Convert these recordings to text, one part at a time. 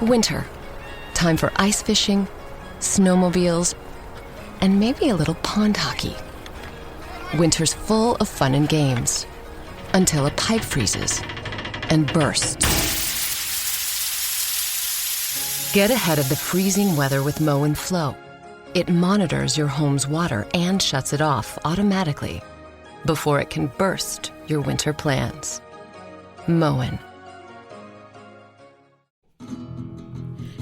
Winter. Time for ice fishing, snowmobiles, and maybe a little pond hockey. Winter's full of fun and games. Until a pipe freezes and bursts. Get ahead of the freezing weather with Mow and Flow. It monitors your home's water and shuts it off automatically before it can burst your winter plans. Moen.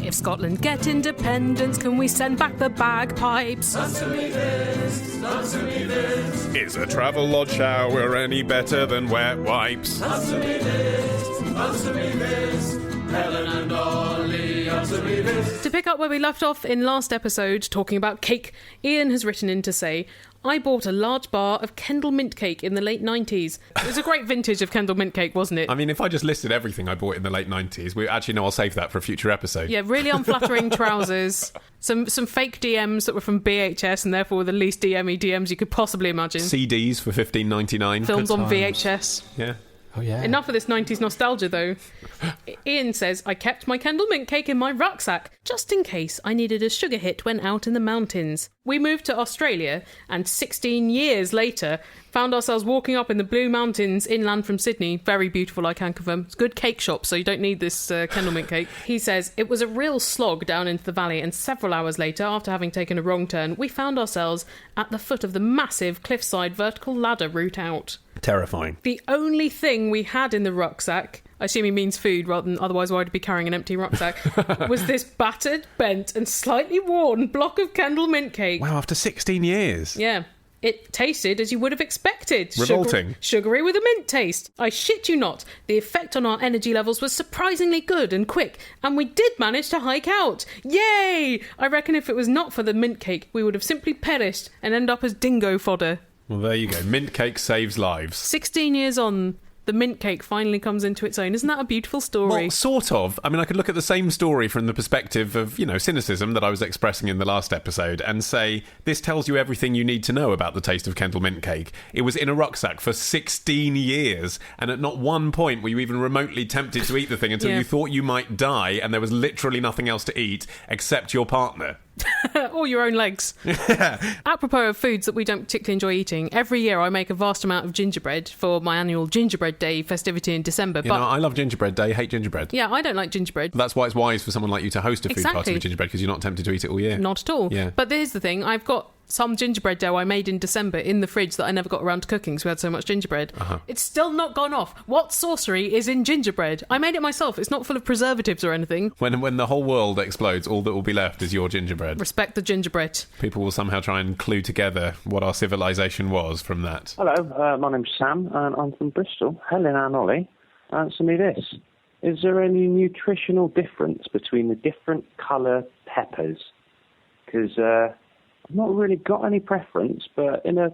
If Scotland get independence, can we send back the bagpipes? Answer me this, answer me this. Is a travel lodge shower any better than wet wipes? Answer me this, answer me this. Helen and Ollie, answer me this. To pick up where we left off in last episode, talking about cake, Ian has written in to say, I bought a large bar of Kendal mint cake in the late 90s. It was a great vintage of Kendal mint cake, wasn't it? I mean, if I just listed everything I bought in the late 90s, I'll save that for a future episode. Yeah, really unflattering trousers, some fake DMs that were from BHS and therefore were the least DMy DMs you could possibly imagine. CDs for $15.99. Films on VHS. Yeah. Oh, yeah. Enough of this 90s nostalgia, though. Ian says, I kept my Kendal mint cake in my rucksack, just in case I needed a sugar hit when out in the mountains. We moved to Australia, and 16 years later, found ourselves walking up in the Blue Mountains inland from Sydney. Very beautiful, I can confirm. It's a good cake shop, so you don't need this Kendal mint cake. He says, it was a real slog down into the valley, and several hours later, after having taken a wrong turn, we found ourselves at the foot of the massive cliffside vertical ladder route out. Terrifying. The only thing we had in the rucksack, I assume he means food rather than otherwise why would he be carrying an empty rucksack, was this battered, bent and slightly worn block of Kendal mint cake. Wow, after 16 years. Yeah. It tasted as you would have expected. Revolting. Sugary with a mint taste. I shit you not. The effect on our energy levels was surprisingly good and quick, and we did manage to hike out. Yay! I reckon if it was not for the mint cake, we would have simply perished and end up as dingo fodder. Well, there you go. Mint cake saves lives. 16 years on, the mint cake finally comes into its own. Isn't that a beautiful story? Well, sort of. I mean, I could look at the same story from the perspective of, cynicism that I was expressing in the last episode and say, this tells you everything you need to know about the taste of Kendal mint cake. It was in a rucksack for 16 years, and at not one point were you even remotely tempted to eat the thing until you thought you might die, and there was literally nothing else to eat except your partner. Or your own legs. Apropos of foods that we don't particularly enjoy eating, every year I make a vast amount of gingerbread for my annual Gingerbread Day festivity in December. I love Gingerbread Day, hate gingerbread. Yeah, I don't like gingerbread. That's why it's wise for someone like you to host a food party with gingerbread, because you're not tempted to eat it all year. Not at all. Yeah. But here's the thing, I've got some gingerbread dough I made in December in the fridge that I never got around to cooking because we had so much gingerbread. It's still not gone off. What sorcery is in gingerbread? I made it myself. It's not full of preservatives or anything. When the whole world explodes, all that will be left is your gingerbread. Respect the gingerbread. People will somehow try and clue together what our civilization was from that. Hello, my name's Sam and I'm from Bristol. Helen and Ollie, answer me this. Is there any nutritional difference between the different colour peppers? Because I've not really got any preference, but in a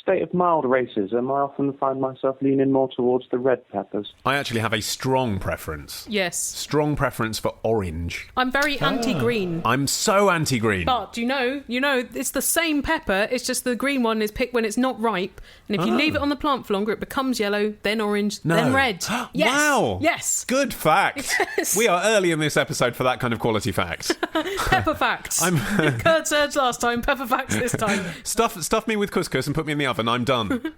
state of mild racism, I often find myself leaning more towards the red peppers. I actually have a strong preference. Yes. Strong preference for orange. I'm very anti-green. I'm so anti-green. But, you know, it's the same pepper, it's just the green one is picked when it's not ripe, and if you leave it on the plant for longer, it becomes yellow, then orange, then red. Yes. Wow. Yes. Good fact. Yes. We are early in this episode for that kind of quality fact. Pepper facts. Curd surge last time, pepper facts this time. Stuff me with couscous and put me in the oven. I'm done.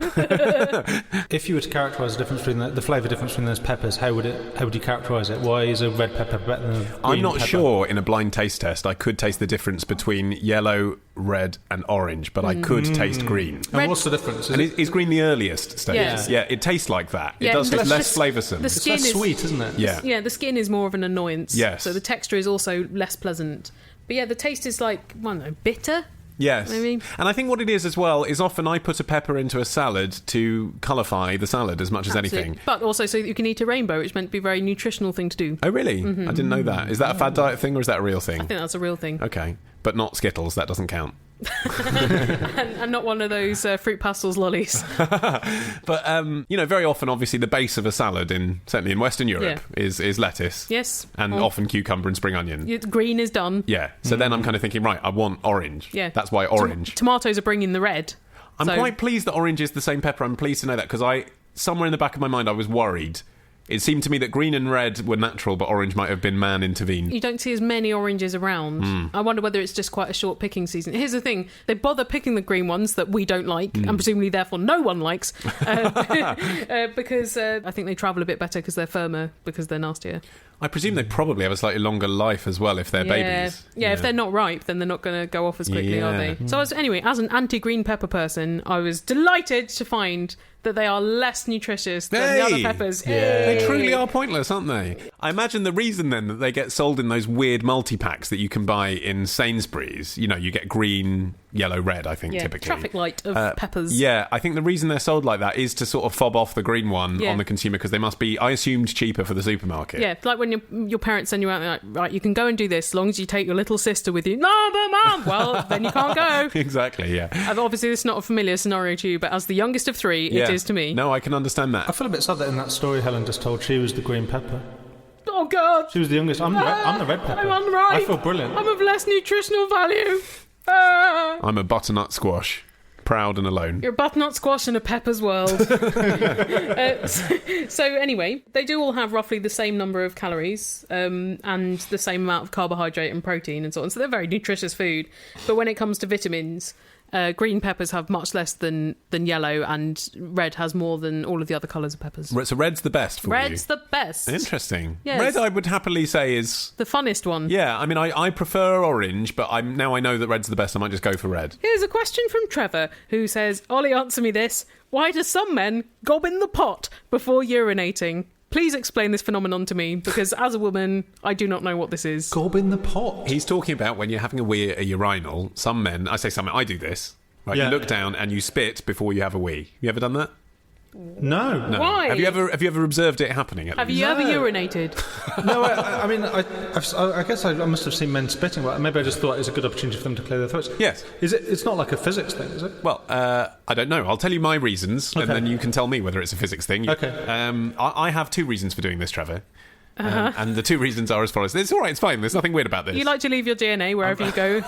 If you were to characterise the difference between the flavour difference between those peppers, how would you characterise it? Why is a red pepper better than a green I'm not pepper? sure in a blind taste test I could taste the difference between yellow, red and orange, but I could taste green. And what's the difference? Is green the earliest stage? Yeah. Yeah, it tastes like that. Yeah, it does taste less the flavoursome. It's less sweet, isn't it? Yeah. Yeah, the skin is more of an annoyance. Yes. So the texture is also less pleasant. But yeah, the taste is like, I don't know, bitter? Yes. Maybe. And I think what it is as well is often I put a pepper into a salad to colourify the salad as much as anything. But also so that you can eat a rainbow, which meant to be a very nutritional thing to do. Oh, really? I didn't know that. Is that a fad diet thing or is that a real thing? I think that's a real thing. Okay. But not Skittles, that doesn't count. and not one of those fruit pastels lollies. But, very often, obviously, the base of a salad, certainly in Western Europe, is lettuce. Yes. And often cucumber and spring onion. Green is done. Yeah. So then I'm kind of thinking, right, I want orange. Yeah. That's why orange. Tomatoes are bringing the red. I'm quite pleased that orange is the same pepper. I'm pleased to know that because somewhere in the back of my mind, I was worried It seemed to me that green and red were natural, but orange might have been man-intervened. You don't see as many oranges around. I wonder whether it's just quite a short picking season. Here's the thing. They bother picking the green ones that we don't like, and presumably therefore no one likes, because I think they travel a bit better because they're firmer, because they're nastier. I presume they probably have a slightly longer life as well if they're babies. Yeah, if they're not ripe, then they're not going to go off as quickly, are they? So anyway, as an anti-green pepper person, I was delighted to find that they are less nutritious than the other peppers. They truly are pointless, aren't they? I imagine the reason then that they get sold in those weird multi-packs that you can buy in Sainsbury's, you get green, yellow, red, I think, typically. Traffic light of peppers. Yeah, I think the reason they're sold like that is to sort of fob off the green one on the consumer, because they must be, I assumed, cheaper for the supermarket. Yeah, like when your parents send you out, they're like, right, you can go and do this as long as you take your little sister with you. No, but Mum! Well, then you can't go. Exactly, yeah. Obviously, this is not a familiar scenario to you, but as the youngest of three, it is to me. No, I can understand that. I feel a bit sad that in that story Helen just told, she was the green pepper. Oh, God! She was the youngest. I'm the red pepper. I'm right. I feel brilliant. I'm of less nutritional value. I'm a butternut squash. Proud and alone. You're a butternut squash in a pepper's world. So anyway, they do all have roughly the same number of calories and the same amount of carbohydrate and protein and so on. So they're very nutritious food. But when it comes to vitamins, green peppers have much less than yellow, and red has more than all of the other colours of peppers. So red's the best for you? Red's the best. Interesting. Yes. Red, I would happily say, is the funnest one. Yeah, I mean, I prefer orange, but now I know that red's the best. I might just go for red. Here's a question from Trevor, who says, Ollie, answer me this. Why do some men gob in the pot before urinating? Please explain this phenomenon to me, because as a woman, I do not know what this is. Gob in the pot? He's talking about when you're having a wee at a urinal, some men, I say some men, I do this, right? You look down and you spit before you have a wee. You ever done that? No. Why? Have you ever observed it happening? Have you ever urinated? No, I mean, I guess I must have seen men spitting, but maybe I just thought it was a good opportunity for them to clear their throats. Yes. It's not like a physics thing, is it? Well, I don't know. I'll tell you my reasons, and then you can tell me whether it's a physics thing. Okay. I have two reasons for doing this, Trevor. And the two reasons are as follows. It's all right, it's fine. There's nothing weird about this. You like to leave your DNA wherever you go.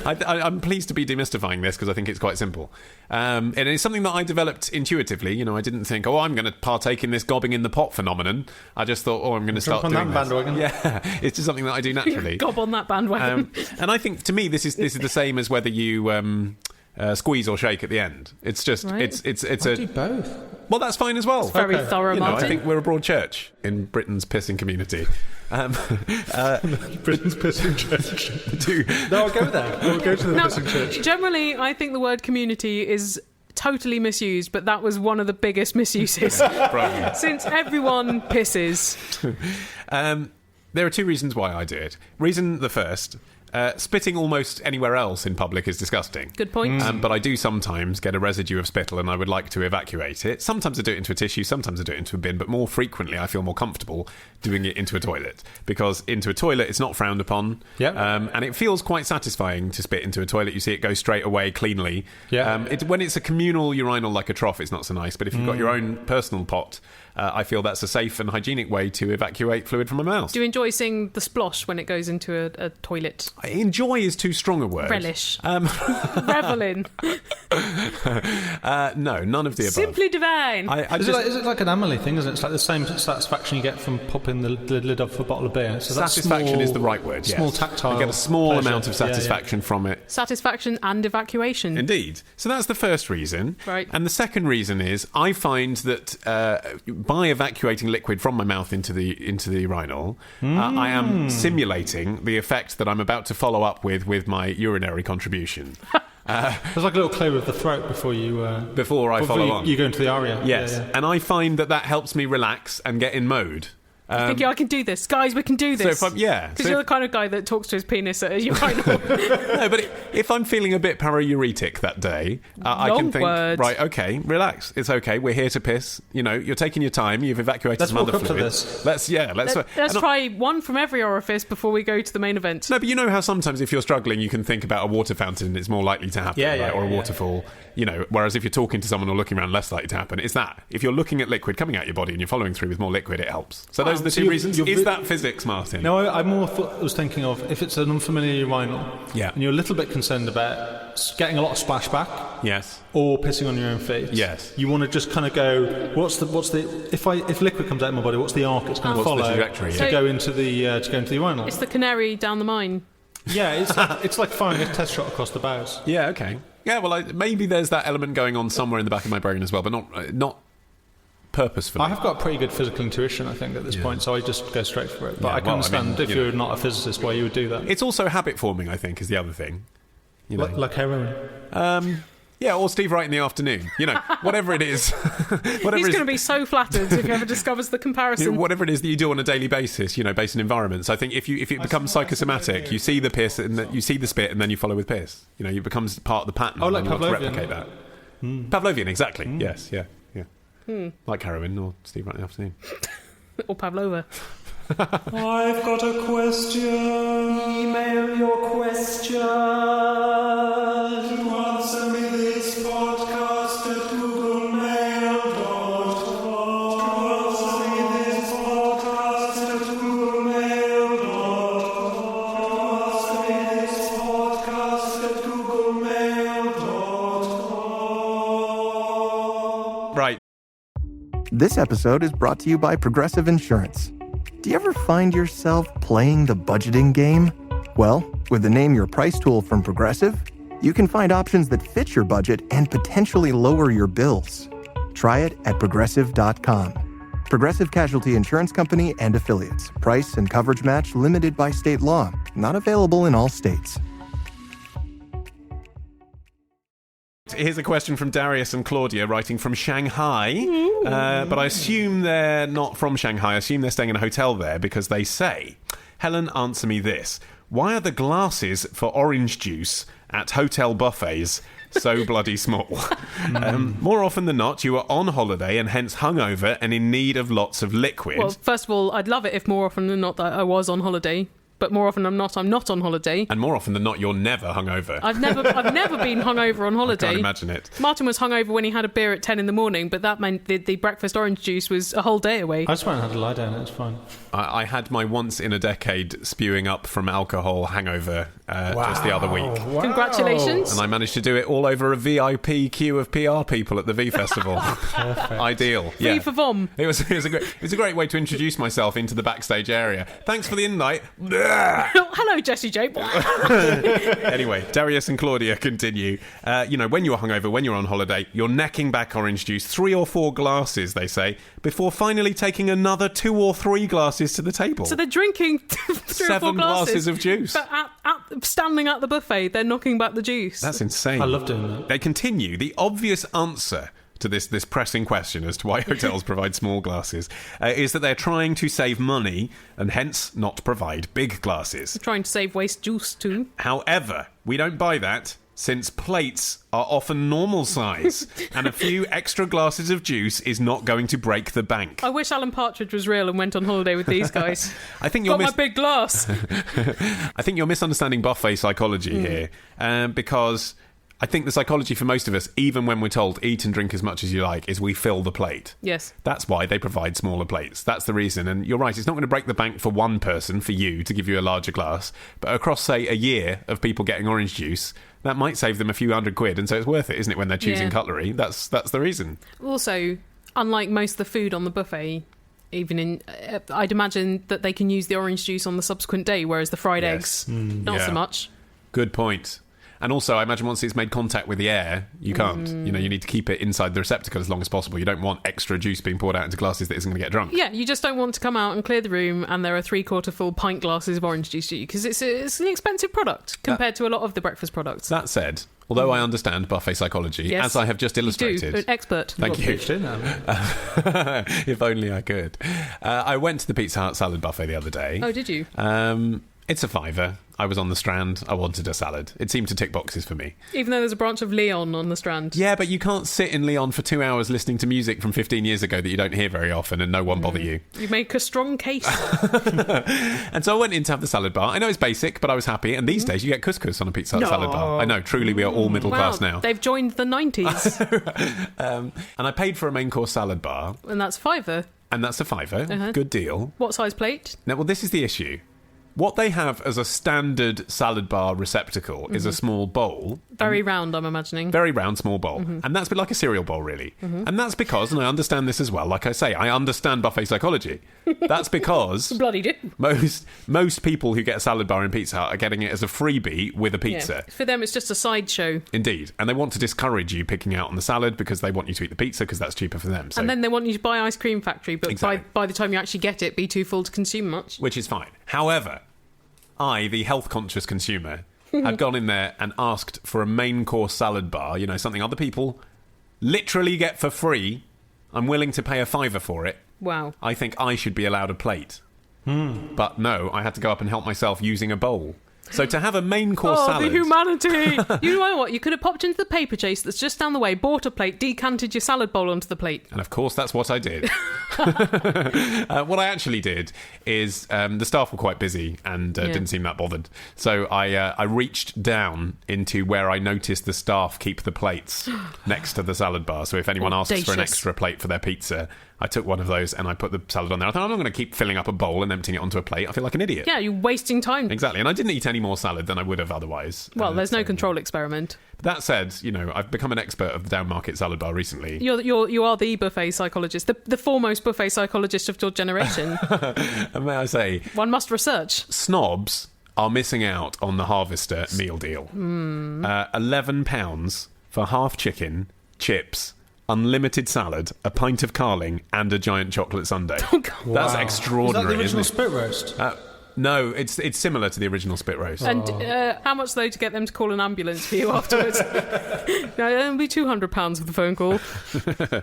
I'm pleased to be demystifying this because I think it's quite simple. And it's something that I developed intuitively. I didn't think, I'm going to partake in this gobbing in the pot phenomenon. I just thought, I'm going to start doing that this. Bandwagon. Yeah, it's just something that I do naturally. Gob on that bandwagon. And I think, to me, this is the same as whether you squeeze or shake at the end. It's just, right. it's I do both. Well, that's fine as well. It's very thorough, Martin. I think we're a broad church in Britain's pissing community. Britain's pissing church. No, I'll go there. I'll go to the pissing church. Generally, I think the word community is totally misused, but that was one of the biggest misuses. Since everyone pisses. There are two reasons why I do it. Reason the first... spitting almost anywhere else in public is disgusting. Good point. But I do sometimes get a residue of spittle and I would like to evacuate it. Sometimes I do it into a tissue, sometimes I do it into a bin, but more frequently I feel more comfortable doing it into a toilet, because into a toilet it's not frowned upon. Yep. And it feels quite satisfying to spit into a toilet. You see it go straight away cleanly. Yeah. When it's a communal urinal like a trough, it's not so nice, but if you've got your own personal pot, I feel that's a safe and hygienic way to evacuate fluid from my mouth. Do you enjoy seeing the splosh when it goes into a toilet? Enjoy is too strong a word. Relish. Revel in. No, none of the above. Simply divine. Is it like an Amelie thing, isn't it? It's like the same satisfaction you get from popping the lid off a bottle of beer. So satisfaction is the right word, yes. Small tactile You get a small pleasure. amount of satisfaction from it. Satisfaction and evacuation. Indeed. So that's the first reason. Right. And the second reason is I find that by evacuating liquid from my mouth into the urinal, I am simulating the effect that I'm about to follow up with my urinary contribution. There's like a little clear of the throat before you... Before I follow on. You go into the aria. Yes. Yeah. And I find that helps me relax and get in mode. I think, I can do this. Guys, we can do this. So Because you're the kind of guy that talks to his penis at a urinal. No, but if I'm feeling a bit parouretic that day, I can think, right, okay, relax. It's okay. We're here to piss. You're taking your time. You've evacuated some other fluids. Let's try one from every orifice before we go to the main event. No, but you know how sometimes if you're struggling, you can think about a water fountain. It's more likely to happen, or a waterfall. Whereas if you're talking to someone or looking around, less likely to happen. It's that. If you're looking at liquid coming out your body and you're following through with more liquid, it helps. So those Those are the So two reasons. you're Is that physics, Martin? No, I was thinking of if it's an unfamiliar urinal, Yeah. and you're a little bit concerned about getting a lot of splashback, Yes. or pissing on your own feet. Yes. You want to just kind of go, what's the if liquid comes out of my body, what's the arc it's going to What's the follow trajectory, to yeah. go into the urinal? It's the canary down the mine. Yeah, it's like firing a test shot across the bows. Yeah, okay. Yeah, well, maybe there's that element going on somewhere in the back of my brain as well, but not purposefully. I have got pretty good physical intuition, I think, at this point, so I just go straight for it. But Yeah, I can well, I understand mean, if you're not a physicist why you would do that. It's also habit forming, I think, is the other thing. You know. Like heroin. Yeah, or Steve Wright in the afternoon. You know, whatever it is. He's going to be so flattered if he ever discovers the comparison. Whatever it is that you do on a daily basis, based on environments. I think if it becomes psychosomatic, you see the piss and you see the spit, and then you follow with piss. It becomes part of the pattern. Oh, like and you want to Pavlovian. replicate that. Pavlovian, exactly. Yes, yeah. Like heroin or Steve Wright in the afternoon. Or Pavlova. I've got a question. Email your question to answer me this podcast at googlemail.com. To answer me this podcast at googlemail.com. To answer me this podcast at googlemail.com. Right. This episode is brought to you by Progressive Insurance. Do you ever find yourself playing the budgeting game? Well, with the Name Your Price tool from Progressive, you can find options that fit your budget and potentially lower your bills. Try it at Progressive.com. Progressive Casualty Insurance Company and Affiliates. Price and coverage match limited by state law. Not available in all states. Here's a question from Darius and Claudia, writing from Shanghai. But I assume they're not from Shanghai. I assume they're staying in a hotel there because they say, Helen, answer me this. Why are the glasses for orange juice at hotel buffets so bloody small? More often than not, you are on holiday and hence hungover and in need of lots of liquid. Well, first of all, I'd love it if more often than not that I was on holiday. But more often than not, I'm not on holiday. And more often than not, you're never hungover. I've never been hungover on holiday. I can't imagine it. Martin was hungover when he had a beer at 10 in the morning, but that meant the breakfast orange juice was a whole day away. I just went and had a lie down, it was fine. I had my once in a decade spewing up from alcohol hangover just the other week. Wow. Congratulations. And I managed to do it all over a VIP queue of PR people at the V Festival. Ideal. Free Yeah. for vom. It was a great way to introduce myself into the backstage area. Thanks for the invite. Hello, Jessie J. Anyway, Darius and Claudia continue. When you're hungover, when you're on holiday, you're necking back orange juice, 3 or 4 glasses, they say, before finally taking another 2 or 3 glasses to the table. So they're drinking 3 or 4 7 glasses of juice. But standing at the buffet, they're knocking back the juice. That's insane. I love doing that. They continue. The obvious answer to this pressing question as to why hotels provide small glasses is that they're trying to save money and hence not provide big glasses. Trying to save waste juice too. However, we don't buy that since plates are often normal size and a few extra glasses of juice is not going to break the bank. I wish Alan Partridge was real and went on holiday with these guys. I think you're Got my big glass. I think you're misunderstanding buffet psychology here because I think the psychology for most of us, even when we're told eat and drink as much as you like, is we fill the plate. Yes. That's why they provide smaller plates. That's the reason. And you're right, it's not going to break the bank for one person, for you, to give you a larger glass. But across, say, a year of people getting orange juice, that might save them a few £100. And so it's worth it, isn't it, when they're choosing cutlery? That's the reason. Also, unlike most of the food on the buffet, I'd imagine that they can use the orange juice on the subsequent day, whereas the fried eggs, not so much. Good point. And also, I imagine once it's made contact with the air, you can't. You need to keep it inside the receptacle as long as possible. You don't want extra juice being poured out into glasses that isn't going to get drunk. Yeah, you just don't want to come out and clear the room and there are 3/4 full pint glasses of orange juice to you, because it's an expensive product compared to a lot of the breakfast products. That said, although I understand buffet psychology, Yes, as I have just illustrated... You do, an expert. Thank you. PhD If only I could. I went to the Pizza Hut salad buffet the other day. Oh, did you? It's a £5. I was on the Strand. I wanted a salad. It seemed to tick boxes for me. Even though there's a branch of Leon on the Strand. Yeah, but you can't sit in Leon for 2 hours listening to music from 15 years ago that you don't hear very often and no one bother you. You make a strong case. And so I went in to have the salad bar. I know it's basic, but I was happy. And these days you get couscous on a Pizza Hut salad bar. I know, truly we are all middle class now. They've joined the 90s. And I paid for a main course salad bar. And that's £5. And that's a £5. Good deal. What size plate? Now, well, this is the issue. What they have as a standard salad bar receptacle is a small bowl. Very round, I'm imagining. Very round, small bowl. And that's a bit like a cereal bowl, really. And that's because, and I understand this as well, like I say, I understand buffet psychology. That's because Bloody do. most people who get a salad bar in Pizza Hut are getting it as a freebie with a pizza. Yeah. For them, it's just a sideshow. Indeed. And they want to discourage you picking out on the salad because they want you to eat the pizza because that's cheaper for them. So, And then they want you to buy Ice Cream Factory, but Exactly. by the time you actually get it, be too full to consume much. which is fine. However, I, the health-conscious consumer, had gone in there and asked for a main course salad bar, something other people literally get for free. I'm willing to pay a £5 for it. Wow. I think I should be allowed a plate. But no, I had to go up and help myself using a bowl. So to have a main course salad... the humanity! You know what? You could have popped into the paper chase that's just down the way, bought a plate, decanted your salad bowl onto the plate. And of course, that's what I did. What I actually did is the staff were quite busy and didn't seem that bothered. So I reached down into where I noticed the staff keep the plates next to the salad bar. So if anyone asks for an extra plate for their pizza, I took one of those and I put the salad on there. I thought, I'm not going to keep filling up a bowl and emptying it onto a plate. I feel like an idiot. Yeah, you're wasting time. Exactly. And I didn't eat any more salad than I would have otherwise. Well, there's no control experiment. That said, I've become an expert of the down market salad bar recently. You are the buffet psychologist, the foremost buffet psychologist of your generation. And may I say... One must research. Snobs are missing out on the Harvester meal deal. £11 for half chicken, chips, unlimited salad, a pint of carling, and a giant chocolate sundae. Oh, God. That's Wow. extraordinary, Is that the original isn't spit roast? it? No, it's similar to the original spit roast. And how much, though, to get them to call an ambulance for you afterwards? No, it'll be £200 for the phone call.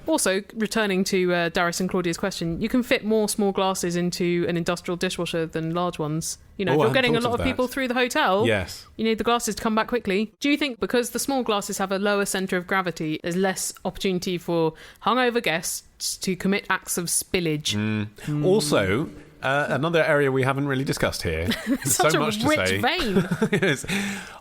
Also, returning to Darius and Claudia's question, you can fit more small glasses into an industrial dishwasher than large ones. If I you're hadn't getting a thought lot of of that. people through the hotel, Yes. you need the glasses to come back quickly. Do you think because the small glasses have a lower centre of gravity, there's less opportunity for hungover guests to commit acts of spillage? Also, another area we haven't really discussed here. Such so a much to rich say. vein. Yes.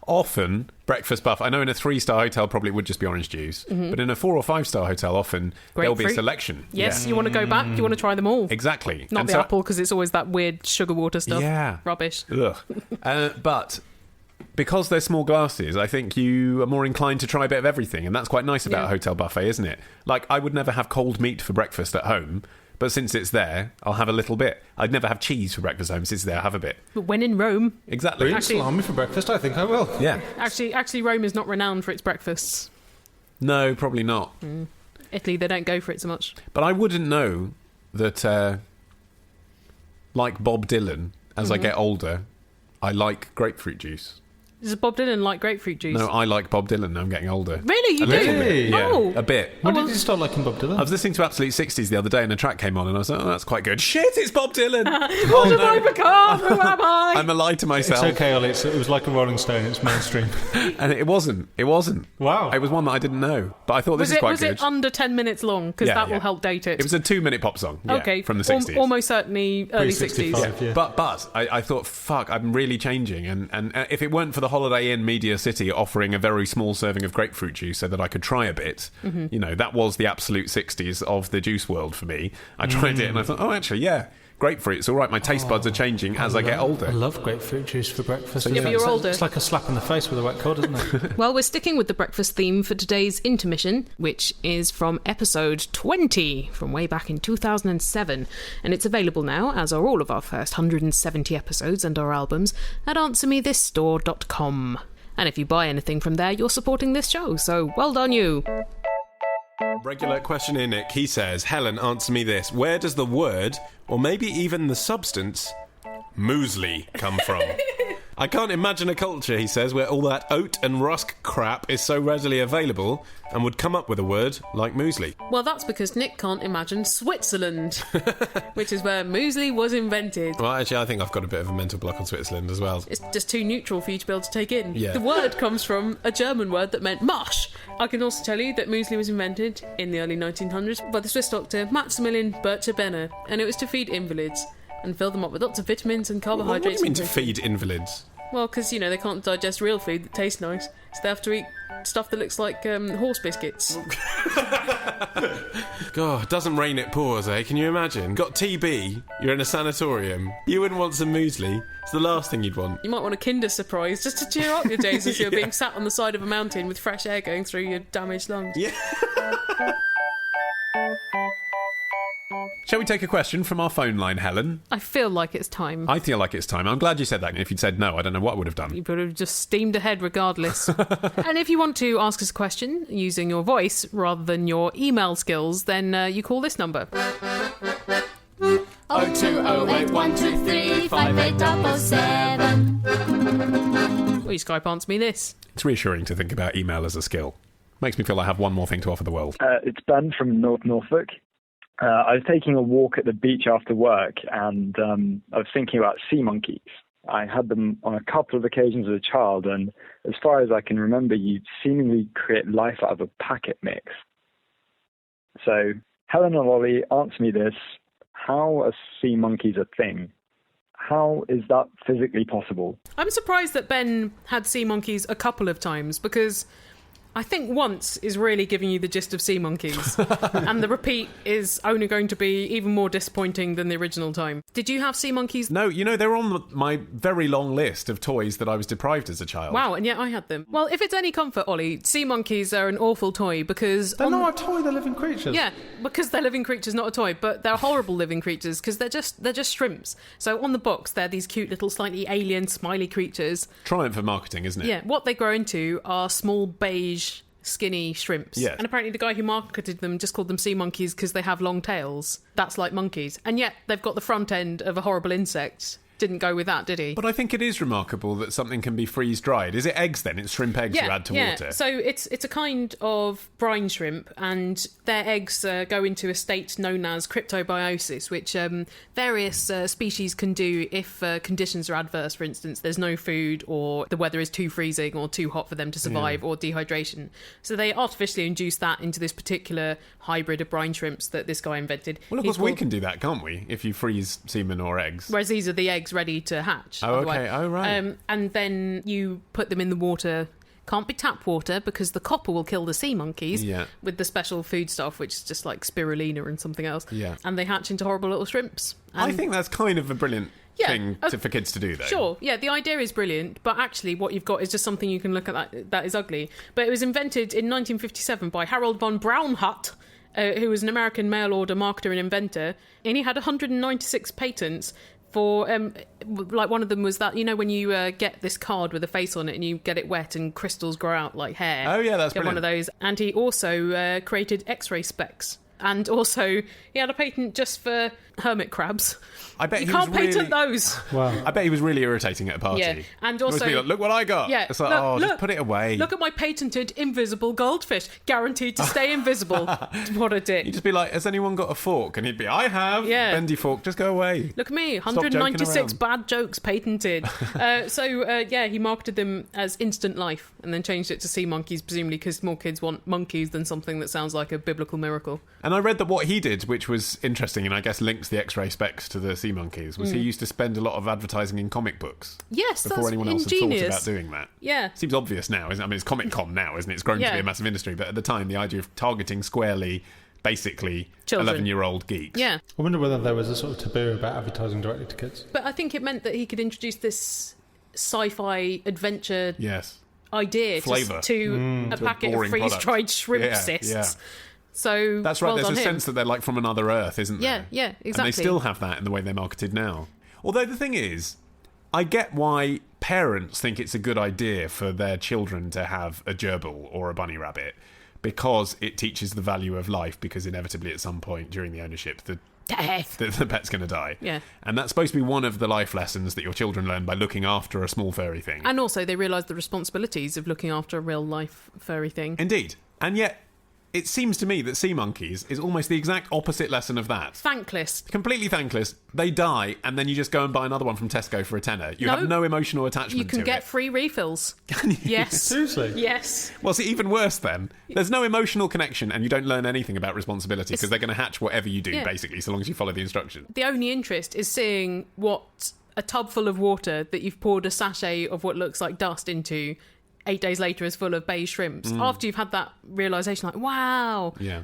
Often, breakfast buffet. I know in a 3-star hotel probably it would just be orange juice, but in a 4 or 5-star hotel often there'll be a Grapefruit. selection. Yes, Yeah. you want to go back, you want to try them all. Exactly. Not And the so- apple, because it's always that weird sugar water stuff. Yeah. Rubbish. Ugh. But because they're small glasses, I think you are more inclined to try a bit of everything, and that's quite nice about Yeah. a hotel buffet, isn't it? Like, I would never have cold meat for breakfast at home, but since it's there, I'll have a little bit. I'd never have cheese for breakfast at home. Since it's there, I'll have a bit. But when in Rome, Exactly. Green salami for breakfast? I think I will. Yeah. actually Rome is not renowned for its breakfasts. No, probably not. Italy, they don't go for it so much. But I wouldn't know that, like Bob Dylan, as I get older, I like grapefruit juice. Does Bob Dylan like grapefruit juice? No, I like Bob Dylan now I'm getting older. Really? You A little do? bit, yeah. Oh. A bit. When did you start liking Bob Dylan? I was listening to Absolute 60s the other day and a track came on and I was like, oh, that's quite good. Shit, it's Bob Dylan! What have I become? Who am I? I'm a lie to myself. It's okay, Ollie. It was like a Rolling Stone. It's mainstream. And it wasn't. Wow. It was one that I didn't know. But I thought this is quite was good. it under 10 minutes long? Because Yeah, that yeah. will help date it. It was a 2-minute pop song. Yeah, okay, from the 60s. Almost certainly early 65. 60s. Yeah. But I thought, fuck, I'm really changing. And if it weren't for the Holiday Inn Media City offering a very small serving of grapefruit juice so that I could try a bit, that was the absolute 60s of the juice world for me. I tried it and I thought, oh, actually, yeah, grapefruit, it's all right. My taste buds are changing as I get older. I love grapefruit juice for breakfast. Yeah, but you're older. It's like a slap in the face with a wet cod, isn't it? Well, we're sticking with the breakfast theme for today's intermission, which is from episode 20 from way back in 2007. And it's available now, as are all of our first 170 episodes and our albums, at answermethisstore.com. And if you buy anything from there, you're supporting this show, so well done you. Regular questionnaire Nick, he says, Helen, answer me this. Where does the word, or maybe even the substance, muesli come from? I can't imagine a culture, he says, where all that oat and rusk crap is so readily available and would come up with a word like muesli. Well, that's because Nick can't imagine Switzerland, which is where muesli was invented. Well, actually, I think I've got a bit of a mental block on Switzerland as well. It's just too neutral for you to be able to take in. Yeah. The word comes from a German word that meant mush. I can also tell you that muesli was invented in the early 1900s by the Swiss doctor Maximilian Bircher-Benner, and it was to feed invalids and fill them up with lots of vitamins and What do carbohydrates. you mean to feed invalids? Well, because, they can't digest real food that tastes nice, so they have to eat stuff that looks like horse biscuits. God, doesn't rain it pours, eh? Can you imagine? Got TB, you're in a sanatorium, you wouldn't want some muesli. It's the last thing you'd want. You might want a Kinder Surprise just to cheer up your days as you're being sat on the side of a mountain with fresh air going through your damaged lungs. Yeah. Shall we take a question from our phone line, Helen? I feel like it's time. I feel like it's time. I'm glad you said that. If you'd said no, I don't know what I would have done. You would have just steamed ahead regardless. And if you want to ask us a question using your voice rather than your email skills, then you call this number. 02081235877. Or you Skype answer me this. It's reassuring to think about email as a skill. Makes me feel I have one more thing to offer the world. It's Ben from North Norfolk. I was taking a walk at the beach after work, and I was thinking about sea monkeys. I had them on a couple of occasions as a child, and as far as I can remember, you seemingly create life out of a packet mix. So, Helen and Ollie, answer me this. How are sea monkeys a thing? How is that physically possible? I'm surprised that Ben had sea monkeys a couple of times, because I think once is really giving you the gist of sea monkeys, and the repeat is only going to be even more disappointing than the original time. Did you have sea monkeys? No, they're on my very long list of toys that I was deprived as a child. Wow, and yet I had them. Well, if it's any comfort, Ollie, sea monkeys are an awful toy because... They're not a toy, they're living creatures. Yeah, because they're living creatures, not a toy, but they're horrible living creatures because they're just shrimps. So on the box, they're these cute little slightly alien, smiley creatures. Triumph of marketing, isn't it? Yeah, what they grow into are small beige, skinny shrimps. Yes. And apparently the guy who marketed them just called them sea monkeys because they have long tails. That's like monkeys. And yet they've got the front end of a horrible insect. Didn't go with that, did he? But I think it is remarkable that something can be freeze-dried. Is it eggs then? It's shrimp eggs you add to water? So it's a kind of brine shrimp, and their eggs go into a state known as cryptobiosis, which various species can do if conditions are adverse. For instance, there's no food, or the weather is too freezing or too hot for them to survive, or dehydration. So they artificially induce that into this particular hybrid of brine shrimps that this guy invented. Well, of course, we can do that, can't we? If you freeze semen or eggs. Whereas these are the eggs ready to hatch. Oh, okay. Oh, right. And then you put them in the water. Can't be tap water because the copper will kill the sea monkeys with the special food stuff, which is just like spirulina and something else. Yeah. And they hatch into horrible little shrimps. I think that's kind of a brilliant thing for kids to do, though. Sure, yeah, the idea is brilliant, but actually what you've got is just something you can look at that is ugly. But it was invented in 1957 by Harold von Braunhut, who was an American mail-order marketer and inventor, and he had 196 patents for, like, one of them was that, when you get this card with a face on it and you get it wet and crystals grow out like hair. Oh, yeah, that's brilliant. One of those. And he also created X-ray specs. And also, he had a patent just for hermit crabs. I bet you can't patent those. Wow. I bet he was really irritating at a party. Yeah, and also, like, look what I got. Yeah, it's like, just put it away. Look at my patented invisible goldfish, guaranteed to stay invisible. What a dick! You'd just be like, has anyone got a fork? And he'd be, I have. Yeah. Bendy fork, just go away. Look at me, 196 bad jokes patented. He marketed them as instant life, and then changed it to sea monkeys, presumably because more kids want monkeys than something that sounds like a biblical miracle. And I read that what he did, which was interesting, and I guess links the X-ray specs to the sea monkeys, was he used to spend a lot of advertising in comic books. Yes, before anyone else had thought about doing that. Yeah. Seems obvious now, isn't it? I mean, it's Comic-Con now, isn't it? It's grown to be a massive industry, but at the time, the idea of targeting squarely, basically, children. 11-year-old geeks. Yeah. I wonder whether there was a sort of taboo about advertising directly to kids. But I think it meant that he could introduce this sci-fi adventure idea flavour to a packet of freeze-dried shrimp cysts. Yeah. So that's right. There's a him. sense that they're like from another Earth, isn't there? Yeah, exactly. And they still have that in the way they're marketed now. Although the thing is, I get why parents think it's a good idea for their children to have a gerbil or a bunny rabbit, because it teaches the value of life. Because inevitably, at some point during the ownership, the pet's going to die. Yeah. And that's supposed to be one of the life lessons that your children learn by looking after a small furry thing. And also, they realise the responsibilities of looking after a real life furry thing. Indeed. And yet, it seems to me that sea monkeys is almost the exact opposite lesson of that. Thankless. Completely thankless. They die, and then you just go and buy another one from Tesco for a tenner. You have no emotional attachment to it. You can get free refills. Can you? Yes. Seriously? Yes. Well, see, even worse then. There's no emotional connection, and you don't learn anything about responsibility, because they're going to hatch whatever you do, basically, so long as you follow the instructions. The only interest is seeing what a tub full of water that you've poured a sachet of what looks like dust into 8 days later is full of beige shrimps. After you've had that realisation, like, wow. Yeah.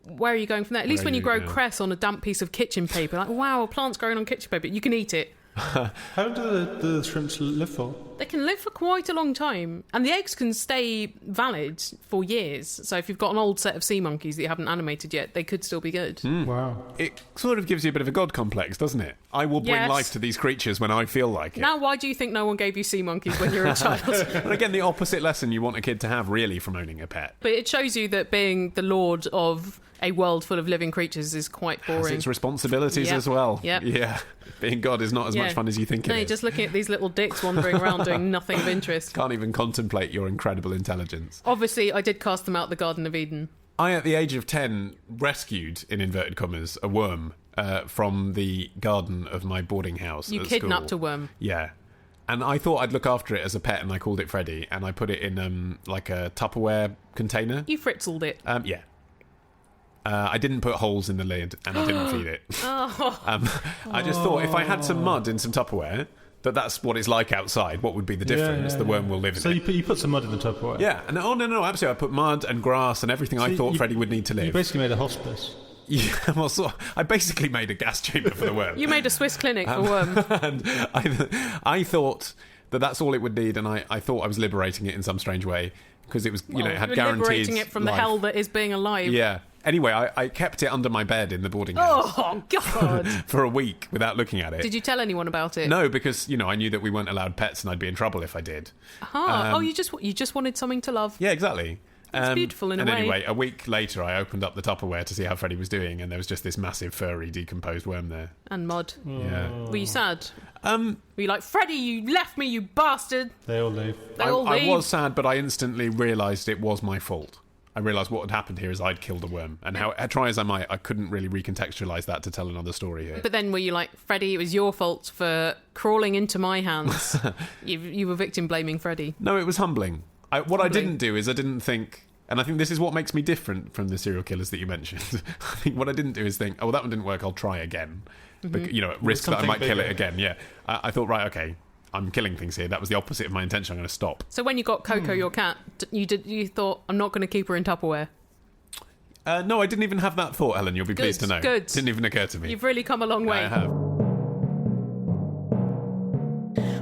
Where are you going from there? At least when you grow cress on a damp piece of kitchen paper, like, wow, a plant's growing on kitchen paper, you can eat it. How do the shrimps live for? They can live for quite a long time, and the eggs can stay valid for years. So if you've got an old set of sea monkeys that you haven't animated yet, they could still be good. Wow. It sort of gives you a bit of a god complex, doesn't it? I will bring Yes. life to these creatures when I feel like it. Now, why do you think no one gave you sea monkeys when you were a child? And again, the opposite lesson you want a kid to have, really, from owning a pet. But it shows you that being the lord of a world full of living creatures is quite boring. Has its responsibilities Yep. as well. Yep. Yeah. Being God is not as much fun as you think it No, is. you're just looking at these little dicks wandering around doing nothing of interest. Can't even contemplate your incredible intelligence. Obviously, I did cast them out the Garden of Eden. I, at the age of 10, rescued, in inverted commas, a worm from the garden of my boarding house You at kidnapped school. a worm. Yeah. And I thought I'd look after it as a pet, and I called it Freddy, and I put it in like a Tupperware container. You fritzled it. Yeah. I didn't put holes in the lid, and I didn't feed it. I just thought if I had some mud in some Tupperware, that's what it's like outside. What would be the difference? The worm will live in so it. So you put some mud in the Tupperware? Yeah. And no, absolutely. I put mud and grass and everything I thought Freddy would need to live. You basically made a hospice. Yeah, well, I basically made a gas chamber for the worm. You made a Swiss clinic for worms. And I thought that's all it would need, and I thought I was liberating it in some strange way, because it was, it had you were guaranteed liberating it from life. the hell that is being alive. Yeah. Anyway, I kept it under my bed in the boarding house. Oh, God. For a week without looking at it. Did you tell anyone about it? No, because, I knew that we weren't allowed pets and I'd be in trouble if I did. You just wanted something to love. Yeah, exactly. It's beautiful in a way. And anyway, a week later I opened up the Tupperware to see how Freddy was doing, and there was just this massive, furry, decomposed worm there. And mud. Yeah. Were you sad? Were you like, Freddy, you left me, you bastard? They all leave. I was sad, but I instantly realised it was my fault. I realised what had happened here is I'd killed a worm, and try as I might, I couldn't really recontextualise that to tell another story here. But then were you like, Freddy, it was your fault for crawling into my hands? You were victim blaming Freddy. No, it was humbling. What I didn't do is I didn't think, and I think this is what makes me different from the serial killers that you mentioned. I think what I didn't do is think, oh, well, that one didn't work, I'll try again. Mm-hmm. At risk that I might kill it bigger. again. Yeah, I thought, right, okay, I'm killing things here. That was the opposite of my intention. I'm going to stop. So when you got Coco, your cat, you thought, I'm not going to keep her in Tupperware? No, I didn't even have that thought, Helen. You'll be pleased to know. Good. Didn't even occur to me. You've really come a long way. I have.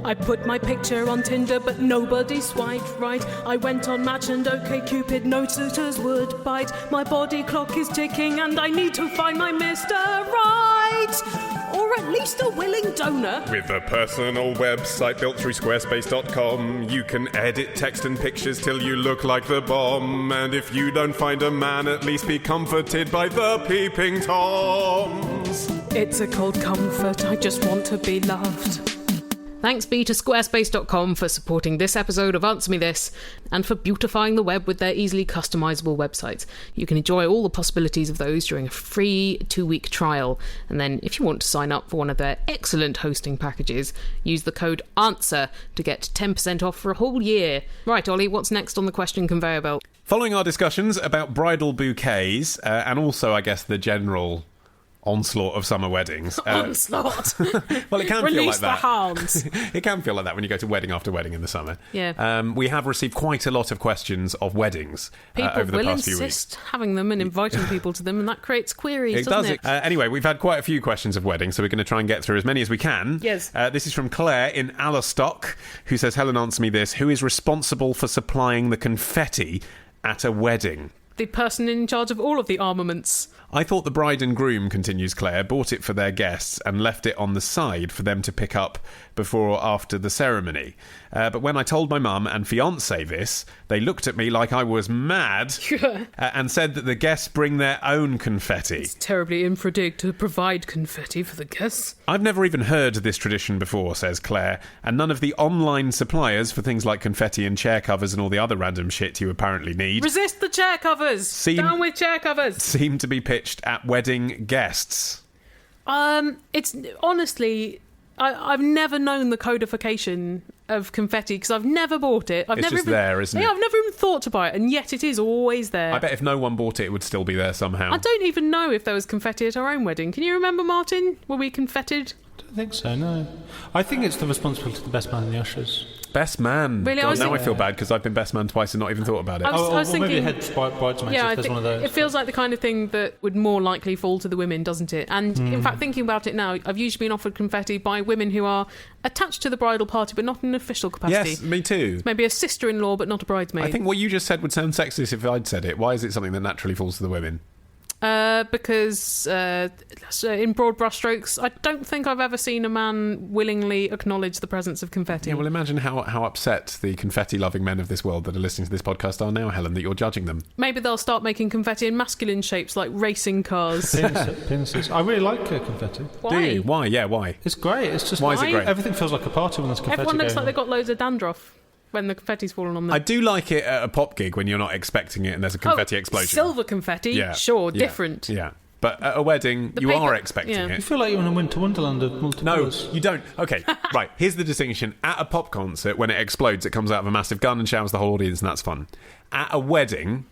I put my picture on Tinder, but nobody swiped right. I went on Match and OkCupid, no suitors would bite. My body clock is ticking and I need to find my Mr. Right. Or at least a willing donor. With a personal website built through squarespace.com, you can edit text and pictures till you look like the bomb. And if you don't find a man, at least be comforted by the peeping toms. It's a cold comfort, I just want to be loved. Thanks be to squarespace.com for supporting this episode of Answer Me This, and for beautifying the web with their easily customisable websites. You can enjoy all the possibilities of those during a free 2-week trial, and then if you want to sign up for one of their excellent hosting packages, use the code ANSWER to get 10% off for a whole year. Right, Ollie, what's next on the question conveyor belt? Following our discussions about bridal bouquets, and also, I guess, the general onslaught of summer weddings. Onslaught. Well, it can feel like Release the that. hounds. It can feel like that when you go to wedding after wedding in the summer. Yeah. We have received quite a lot of questions of weddings People over the will past few weeks. insist having them and inviting people to them, and that creates queries, It doesn't does. it? Anyway, we've had quite a few questions of weddings, so we're going to try and get through as many as we can. Yes. This is from Claire in Allostock, who says, Helen, answer me this. Who is responsible for supplying the confetti at a wedding? The person in charge of all of the armaments. I thought the bride and groom, continues Claire, bought it for their guests and left it on the side for them to pick up before or after the ceremony. But when I told my mum and fiancé this, they looked at me like I was mad and said that the guests bring their own confetti. It's terribly infra-dig to provide confetti for the guests. I've never even heard this tradition before, says Claire, and none of the online suppliers for things like confetti and chair covers and all the other random shit you apparently need Resist the chair covers! Down with chair covers! seem to be pitched at wedding guests. It's honestly, I've never known the codification of confetti because I've never bought it. It's just there, isn't it? Yeah, I've never even thought to buy it, and yet it is always there. I bet if no one bought it, it would still be there somehow. I don't even know if there was confetti at our own wedding. Can you remember, Martin? Were we confetted? I don't think so, no. I think it's the responsibility of the best man and the ushers. Best man. Really? God, now I feel bad because I've been best man twice and not even thought about it. I was maybe thinking- head bridesmaids Yeah, if there's one of those. it feels like the kind of thing that would more likely fall to the women, doesn't it? And in fact, thinking about it now, I've usually been offered confetti by women who are attached to the bridal party but not in an official capacity. Yes, me too. Maybe a sister-in-law but not a bridesmaid. I think what you just said would sound sexist if I'd said it. Why is it something that naturally falls to the women? Because in broad brushstrokes, I don't think I've ever seen a man willingly acknowledge the presence of confetti. Yeah, well, imagine how upset the confetti-loving men of this world that are listening to this podcast are now, Helen, that you're judging them. Maybe they'll start making confetti in masculine shapes like racing cars. Penises. I really like confetti. Why? Do you? Why? Yeah, why? It's great. It's just Why is it great? Everything feels like a party when there's confetti. Everyone looks like going they've got loads of dandruff when the confetti's fallen on them. I do like it at a pop gig when you're not expecting it and there's a confetti explosion. Silver confetti? Yeah. Sure, Yeah. different. Yeah. But at a wedding, The you paper- are expecting yeah. You it. feel like you're in a winter wonderland of multiple No, colours. you don't. Okay, right. Here's the distinction. At a pop concert, when it explodes, it comes out of a massive gun and showers the whole audience, and that's fun. At a wedding,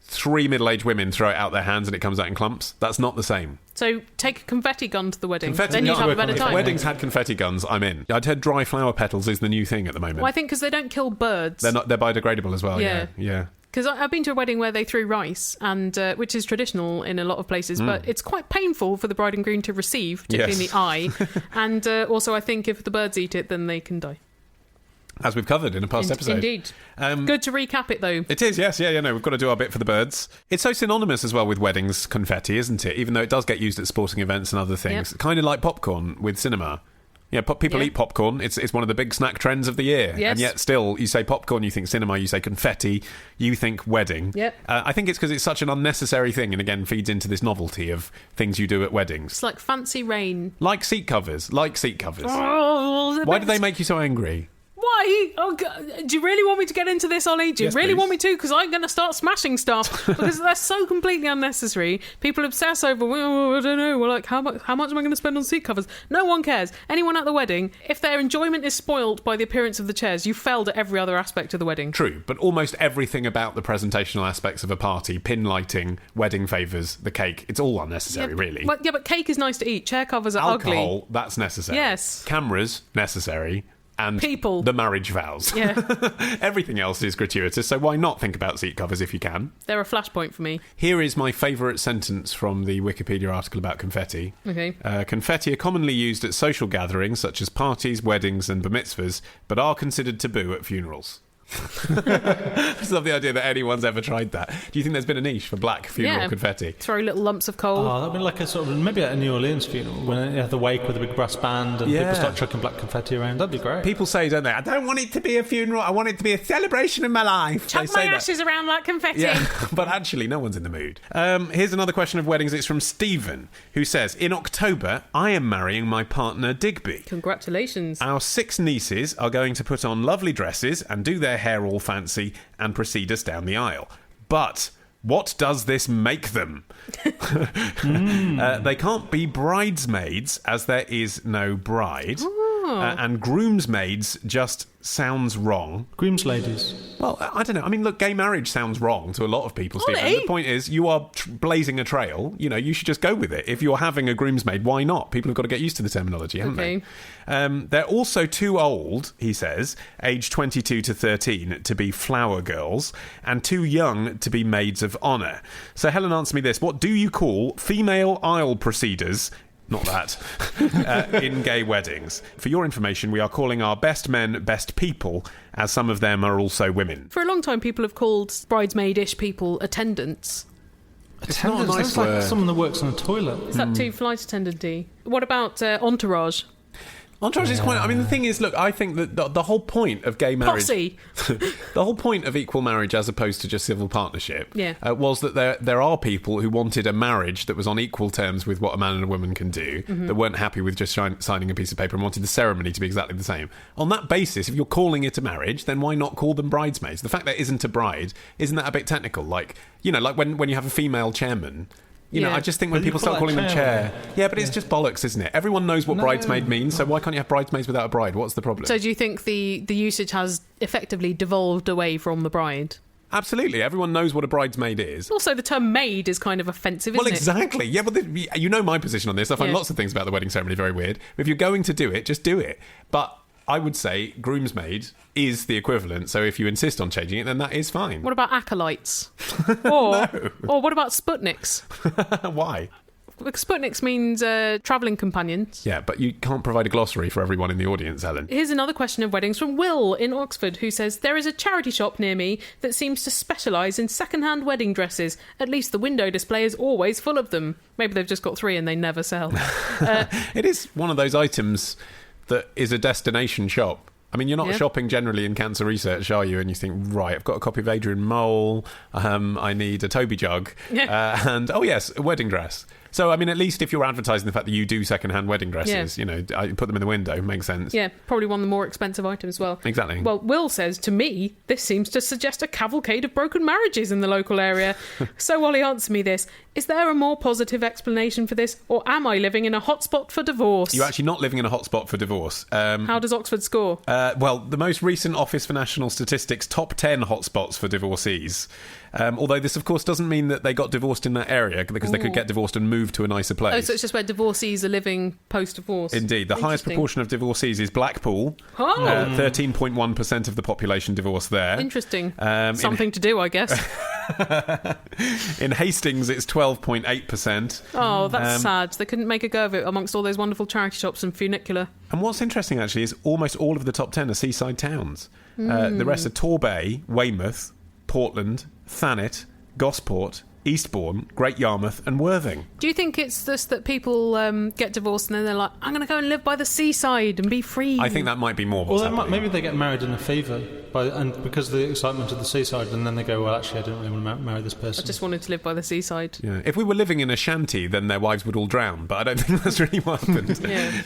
3 middle-aged women throw it out their hands and it comes out in clumps. That's not the same. So take a confetti gun to the wedding. Confetti then you'd gun. have a better If time. weddings had confetti guns, I'm in. I'd heard dry flower petals is the new thing at the moment. Well, I think because they don't kill birds. They're biodegradable as well. Yeah. Yeah. Because I've been to a wedding where they threw rice, and which is traditional in a lot of places, but it's quite painful for the bride and groom to receive, particularly in Yes. the eye. And also, I think if the birds eat it, then they can die. As we've covered in a past episode. Indeed. Good to recap it, though. It is, yes, yeah, no, we've got to do our bit for the birds. It's so synonymous as well with weddings, confetti, isn't it? Even though it does get used at sporting events and other things. Yep. Kind of like popcorn with cinema. Yeah, people Yeah. eat popcorn. It's one of the big snack trends of the year. Yes. And yet still, you say popcorn, you think cinema, you say confetti, you think wedding. Yep. I think it's because it's such an unnecessary thing and again feeds into this novelty of things you do at weddings. It's like fancy rain. Like seat covers. Oh, Why do they make you so angry? Why? Oh, God. Do you really want me to get into this, Ollie? Do you Yes, really please. want me to? Because I'm going to start smashing stuff because they're so completely unnecessary. People obsess over, well, I don't know, well, like how much am I going to spend on seat covers? No one cares. Anyone at the wedding, if their enjoyment is spoilt by the appearance of the chairs, you failed at every other aspect of the wedding. True, but almost everything about the presentational aspects of a party, pin lighting, wedding favours, the cake, it's all unnecessary, really. But, yeah, but cake is nice to eat. Chair covers are ugly. Alcohol, that's necessary. Yes. Cameras, necessary. And People. the marriage vows. Yeah. Everything else is gratuitous, so why not think about seat covers if you can? They're a flashpoint for me. Here is my favourite sentence from the Wikipedia article about confetti. Okay. Confetti are commonly used at social gatherings such as parties, weddings and bar mitzvahs, but are considered taboo at funerals. I just love the idea that anyone's ever tried that. Do you think there's been a niche for black funeral Yeah. confetti? Throw little lumps of coal. Oh, that'd be like a sort of maybe at a New Orleans funeral when you have the wake with a big brass band and Yeah. people start chucking black confetti around. That'd be great. People say, don't they? I don't want it to be a funeral. I want it to be a celebration of my life. Chuck They say my that. ashes around like confetti. Yeah, but actually, no one's in the mood. Here's another question of weddings. It's from Stephen, who says, in October, I am marrying my partner Digby. Congratulations. Our 6 nieces are going to put on lovely dresses and do their hair all fancy and precede us down the aisle. But what does this make them? They can't be bridesmaids as there is no bride. And groomsmaids just sounds wrong. Groom's ladies. Well, I don't know. I mean, look, gay marriage sounds wrong to a lot of people, Stephen. Ollie! The point is, you are blazing a trail. You know, you should just go with it. If you're having a groomsmaid, why not? People have got to get used to the terminology, haven't Okay. they? They're also too old, he says, aged 22 to 13, to be flower girls, and too young to be maids of honour. So, Helen, answer me this. What do you call female aisle proceeders? Not that. In gay weddings. For your information, we are calling our best men best people, as some of them are also women. For a long time, people have called bridesmaid-ish people attendants. Attendant. not a nice Sounds like word. someone that works on a toilet. Is that too flight attendant-y? What about entourage? Entourage is quite... I mean, the thing is, look, I think that the whole point of gay marriage... Posse. The whole point of equal marriage as opposed to just civil partnership Yeah. was that there are people who wanted a marriage that was on equal terms with what a man and a woman can do, that weren't happy with just signing a piece of paper and wanted the ceremony to be exactly the same. On that basis, if you're calling it a marriage, then why not call them bridesmaids? The fact there isn't a bride, isn't that a bit technical? Like, you know, like when you have a female chairman... You know, Yeah. I just think when But you people call start that calling them chair. chair... Yeah, but it's just bollocks, isn't it? Everyone knows what No. bridesmaid means, so why can't you have bridesmaids without a bride? What's the problem? So do you think the usage has effectively devolved away from the bride? Absolutely. Everyone knows what a bridesmaid is. Also, the term maid is kind of offensive, isn't Well, exactly. Yeah, but you know my position on this. I find Yeah. lots of things about the wedding ceremony very weird. If you're going to do it, just do it. But I would say groomsmaid is the equivalent. So if you insist on changing it, then that is fine. What about acolytes? Or what about Sputniks? Why? Sputniks means travelling companions. Yeah, but you can't provide a glossary for everyone in the audience, Helen. Here's another question of weddings from Will in Oxford, who says, there is a charity shop near me that seems to specialise in second-hand wedding dresses. At least the window display is always full of them. Maybe they've just got 3 and they never sell. It is one of those items that is a destination shop. I mean, you're not shopping generally in cancer research, are you? And you think, right, I've got a copy of Adrian Mole, I need a Toby jug, and, oh yes, a wedding dress. So, I mean, at least if you're advertising the fact that you do second-hand wedding dresses, you know, I put them in the window, makes sense. Yeah, probably one of the more expensive items as well. Exactly. Well, Will says, to me, this seems to suggest a cavalcade of broken marriages in the local area. So, Wally, answer me this. Is there a more positive explanation for this, or am I living in a hotspot for divorce? You're actually not living in a hotspot for divorce. How does Oxford score? Well, the most recent Office for National Statistics top 10 hotspots for divorcees. Although this, of course, doesn't mean that they got divorced in that area, because they could get divorced and move to a nicer place. Oh, so it's just where divorcees are living post-divorce. Indeed. The highest proportion of divorcees is Blackpool. 13.1% of the population divorced there. Interesting. Something to do, I guess. In Hastings, it's 12.8%. Oh, that's sad. They couldn't make a go of it amongst all those wonderful charity shops and funicular. And what's interesting, actually, is almost all of the top 10 are seaside towns. The rest are Torbay, Weymouth, Portland, Thanet, Gosport, Eastbourne, Great Yarmouth and Worthing. Do you think it's just that people get divorced and then they're like, I'm going to go and live by the seaside and be free? I think that might be more what's happening. Maybe they get married in a fever and because of the excitement of the seaside, and then they go, well, actually, I don't really want to marry this person. I just wanted to live by the seaside. Yeah. If we were living in a shanty, then their wives would all drown, but I don't think that's really what happened.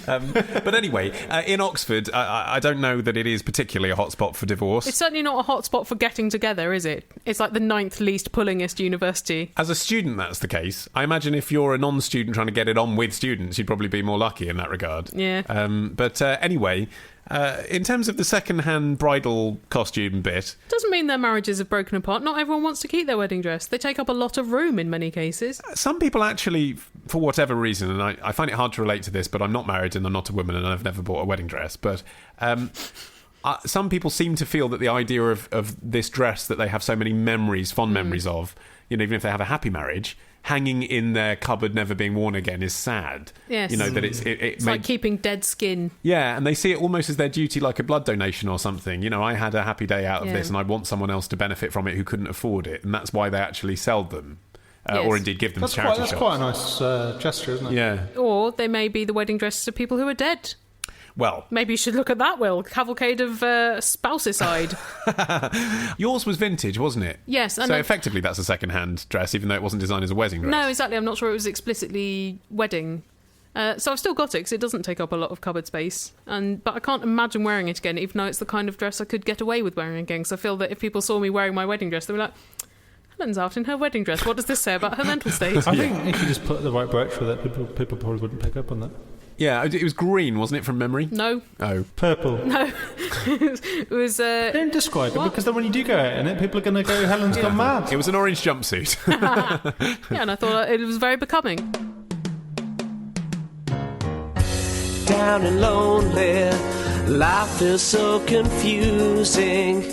But anyway, in Oxford, I don't know that it is particularly a hotspot for divorce. It's certainly not a hotspot for getting together, is it? It's like the 9th least pullingest university. As a student, that's the case. I imagine if you're a non-student trying to get it on with students, you'd probably be more lucky in that regard. Yeah. But anyway, in terms of the second-hand bridal costume bit... Doesn't mean their marriages have broken apart. Not everyone wants to keep their wedding dress. They take up a lot of room in many cases. Some people actually, for whatever reason, and I find it hard to relate to this, but I'm not married and I'm not a woman and I've never bought a wedding dress, but... some people seem to feel that the idea of this dress that they have so many memories, fond memories of, you know, even if they have a happy marriage, hanging in their cupboard, never being worn again, is sad. Yes. You know, that it's like keeping dead skin. Yeah, and they see it almost as their duty, like a blood donation or something. You know, I had a happy day out of this and I want someone else to benefit from it who couldn't afford it, and that's why they actually sell them. Or indeed give them to charity shops. That's quite a nice gesture, isn't it? Yeah. Or they may be the wedding dresses of people who are dead. Well, maybe you should look at that, Will. Cavalcade of spousicide. Yours was vintage, wasn't it? Yes. So effectively that's a second-hand dress, even though it wasn't designed as a wedding dress. No, exactly. I'm not sure it was explicitly wedding. So I've still got it because it doesn't take up a lot of cupboard space. But I can't imagine wearing it again, even though it's the kind of dress I could get away with wearing again. Because I feel that if people saw me wearing my wedding dress, they'd be like, Helen's out in her wedding dress. What does this say about her mental state? I think if you just put the right brooch with it, people probably wouldn't pick up on that. Yeah, it was green, wasn't it, from memory? No. Oh. Purple. No. It was... Don't describe it, because then when you do go out in it, people are going to go, Helen's gone mad. It was an orange jumpsuit. Yeah, and I thought it was very becoming. Down and lonely, life is so confusing.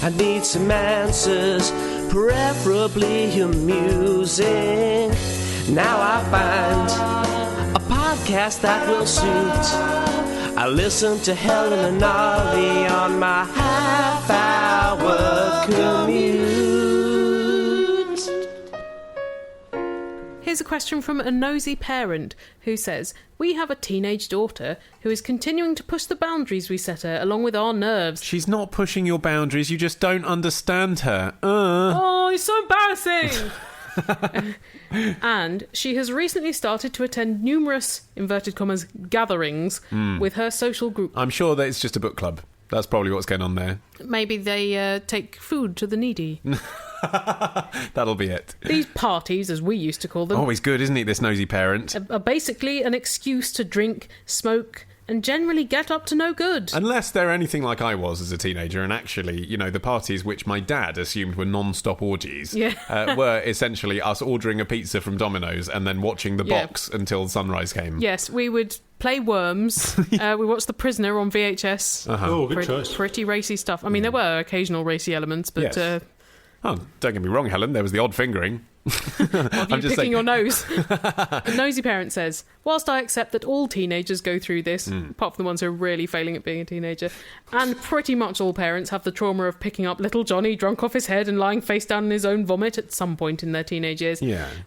I need some answers, preferably amusing. Now I find a podcast that will suit. I listen to Helen and Ollie on my half-hour commute. Here's a question from a nosy parent who says, we have a teenage daughter who is continuing to push the boundaries we set her along with our nerves. She's not pushing your boundaries, you just don't understand her. Oh, it's so embarrassing. And she has recently started to attend numerous, inverted commas, gatherings with her social group. I'm sure that it's just a book club. That's probably what's going on there. Maybe they take food to the needy. That'll be it. These parties, as we used to call them... Always good, isn't it, this nosy parent? Are basically an excuse to drink, smoke and generally get up to no good. Unless they're anything like I was as a teenager, and actually, the parties which my dad assumed were non-stop orgies were essentially us ordering a pizza from Domino's and then watching the box until sunrise came. Yes, we would play Worms. We watched The Prisoner on VHS. Oh, good choice. Pretty racy stuff. I mean, there were occasional racy elements, but... Yes. Oh, don't get me wrong, Helen, there was the odd fingering. Of you picking your nose. The nosy parent says, whilst I accept that all teenagers go through this, apart from the ones who are really failing at being a teenager, and pretty much all parents have the trauma of picking up little Johnny drunk off his head and lying face down in his own vomit at some point in their teenage years,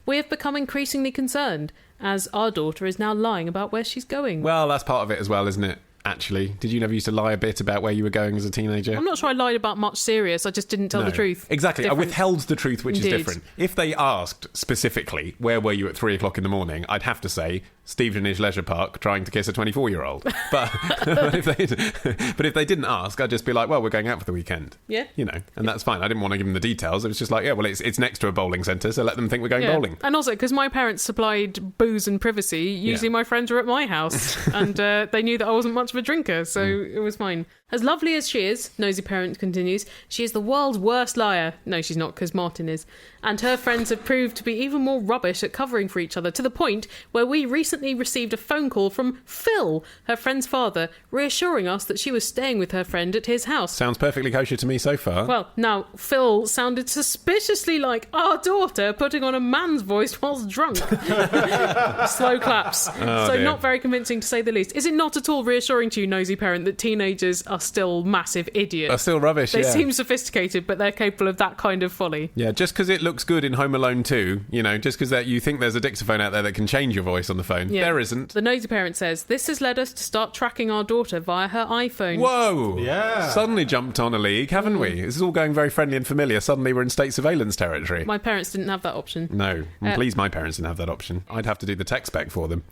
we have become increasingly concerned, as our daughter is now lying about where she's going. Well, that's part of it as well, isn't it? Actually, did you never used to lie a bit about where you were going as a teenager? I'm not sure I lied about much serious. I just didn't tell the truth. Exactly. Different. I withheld the truth, which Indeed. is different. If they asked specifically, where were you at 3 o'clock in the morning, I'd have to say, Stevenage Leisure Park trying to kiss a 24-year-old. But if they didn't ask, I'd just be like, well, we're going out for the weekend. Yeah. And that's fine. I didn't want to give them the details. It was just like, it's next to a bowling centre, so let them think we're going bowling. And also, because my parents supplied booze and privacy, usually my friends were at my house. And they knew that I wasn't much of a drinker, so it was fine. As lovely as she is, nosy parent continues, she is the world's worst liar. No, she's not, because Martin is. And her friends have proved to be even more rubbish at covering for each other, to the point where we recently received a phone call from Phil, her friend's father, reassuring us that she was staying with her friend at his house. Sounds perfectly kosher to me so far. Well, now, Phil sounded suspiciously like our daughter putting on a man's voice whilst drunk. Slow claps. Oh, so dear. not very convincing, to say the least. Is it not at all reassuring to you, nosy parent, that teenagers are still massive idiots? Are still rubbish, They seem sophisticated, but they're capable of that kind of folly. Yeah, just because it looks good in Home Alone 2, just because you think there's a dictaphone out there that can change your voice on the phone. Yeah. There isn't. The nosy parent says, this has led us to start tracking our daughter via her iPhone. Whoa! Yeah. Suddenly jumped on a league, haven't we? This is all going very friendly and familiar. Suddenly we're in state surveillance territory. My parents didn't have that option. No. And please, my parents didn't have that option. I'd have to do the tech spec for them.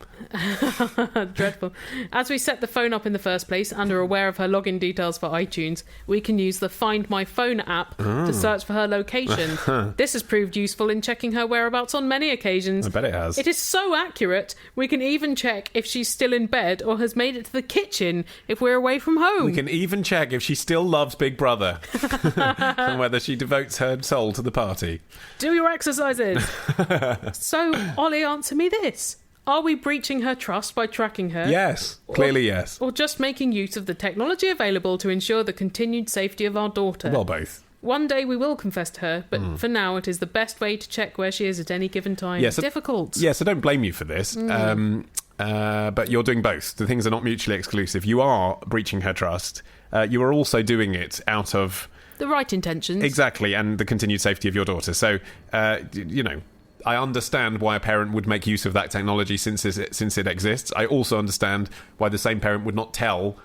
Dreadful. As we set the phone up in the first place and are aware of her login details for iTunes, we can use the Find My Phone app to search for her location. This has proved useful in checking her whereabouts on many occasions. I bet it has. It is so accurate, we can even check if she's still in bed or has made it to the kitchen if we're away from home. We can even check if she still loves Big Brother and whether she devotes her soul to the party. Do your exercises. So, Ollie, answer me this. Are we breaching her trust by tracking her? Yes, clearly yes. Or just making use of the technology available to ensure the continued safety of our daughter? Well, both. One day we will confess to her, but for now it is the best way to check where she is at any given time. Yes, difficult. Yes, I don't blame you for this. But you're doing both. The things are not mutually exclusive. You are breaching her trust. You are also doing it out of the right intentions. Exactly, and the continued safety of your daughter. So, I understand why a parent would make use of that technology since it exists. I also understand why the same parent would not tell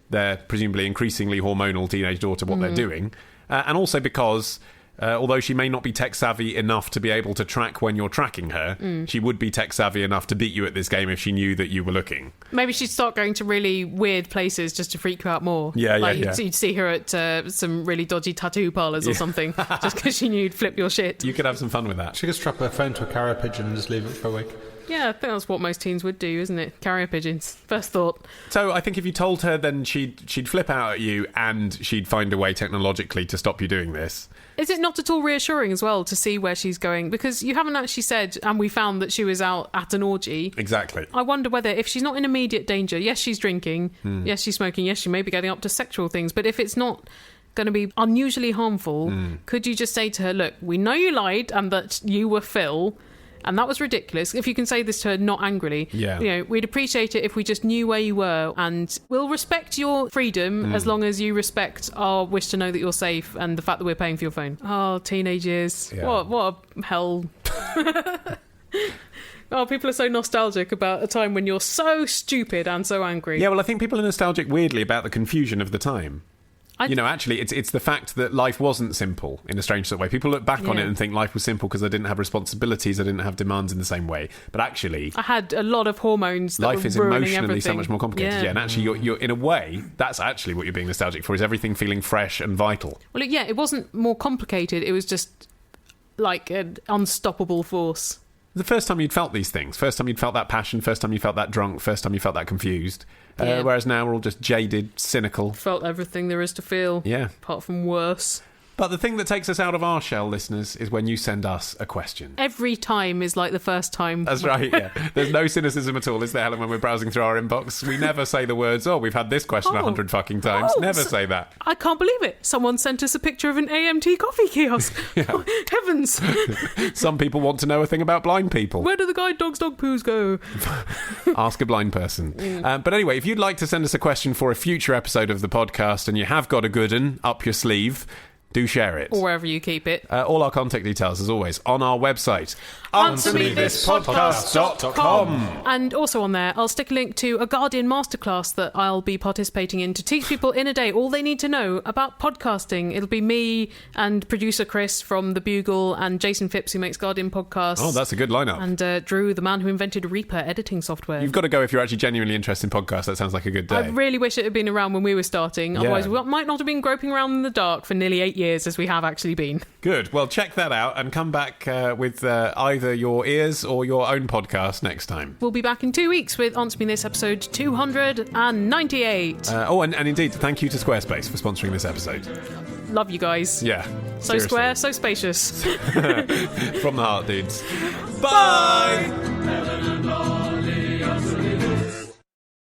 their presumably increasingly hormonal teenage daughter what they're doing. And also because, although she may not be tech savvy enough to be able to track when you're tracking her, she would be tech savvy enough to beat you at this game if she knew that you were looking. Maybe she'd start going to really weird places just to freak you out more. Yeah. You'd see her at some really dodgy tattoo parlours or something, just because she knew you'd flip your shit. You could have some fun with that. She could strap her phone to a carrier pigeon and just leave it for a week. Yeah, I think that's what most teens would do, isn't it? Carrier pigeons. First thought. So I think if you told her, then she'd flip out at you and she'd find a way technologically to stop you doing this. Is it not at all reassuring as well to see where she's going? Because you haven't actually said, and we found that she was out at an orgy. Exactly. I wonder whether, if she's not in immediate danger, yes, she's drinking, yes, she's smoking, yes, she may be getting up to sexual things, but if it's not going to be unusually harmful, could you just say to her, look, we know you lied and that you were Phil, and that was ridiculous. If you can say this to her not angrily, we'd appreciate it if we just knew where you were, and we'll respect your freedom as long as you respect our wish to know that you're safe and the fact that we're paying for your phone. Oh, teenage years. Yeah. What a hell. Oh, people are so nostalgic about a time when you're so stupid and so angry. Yeah, well, I think people are nostalgic weirdly about the confusion of the time. Actually, it's the fact that life wasn't simple in a strange sort of way. People look back on it and think life was simple because I didn't have responsibilities, I didn't have demands in the same way. But actually, I had a lot of hormones that life were is ruining emotionally everything. so much more complicated. Yeah, and actually, you're in a way, that's actually what you're being nostalgic for, is everything feeling fresh and vital. Well, it wasn't more complicated. It was just like an unstoppable force. The first time you'd felt these things, first time you'd felt that passion, first time you felt that drunk, first time you felt that confused. Whereas now we're all just jaded, cynical. Felt everything there is to feel. Yeah. Apart from worse. But the thing that takes us out of our shell, listeners, is when you send us a question. Every time is like the first time. That's right, yeah. There's no cynicism at all, is there, Helen, when we're browsing through our inbox? We never say the words, we've had this question 100 fucking times. Never say that. I can't believe it. Someone sent us a picture of an AMT coffee kiosk. Oh, heavens. Some people want to know a thing about blind people. Where do the guide dogs' dog poos go? Ask a blind person. But anyway, if you'd like to send us a question for a future episode of the podcast and you have got a good one up your sleeve, do share it. Or wherever you keep it. All our contact details, as always, on our website. AnswerMeThisPodcast.com. And also on there, I'll stick a link to a Guardian masterclass that I'll be participating in to teach people in a day all they need to know about podcasting. It'll be me and producer Chris from The Bugle and Jason Phipps, who makes Guardian podcasts. Oh, that's a good lineup. And Drew, the man who invented Reaper editing software. You've got to go if you're actually genuinely interested in podcasts. That sounds like a good day. I really wish it had been around when we were starting. Otherwise, we might not have been groping around in the dark for nearly 8 years, as we have actually been. Good. Well, check that out and come back with either your ears or your own podcast next time. We'll be back in 2 weeks with Answer Me This episode 298. And indeed, thank you to Squarespace for sponsoring this episode. Love you guys. Yeah. So seriously. Square, so spacious. From the heart, dudes. Bye!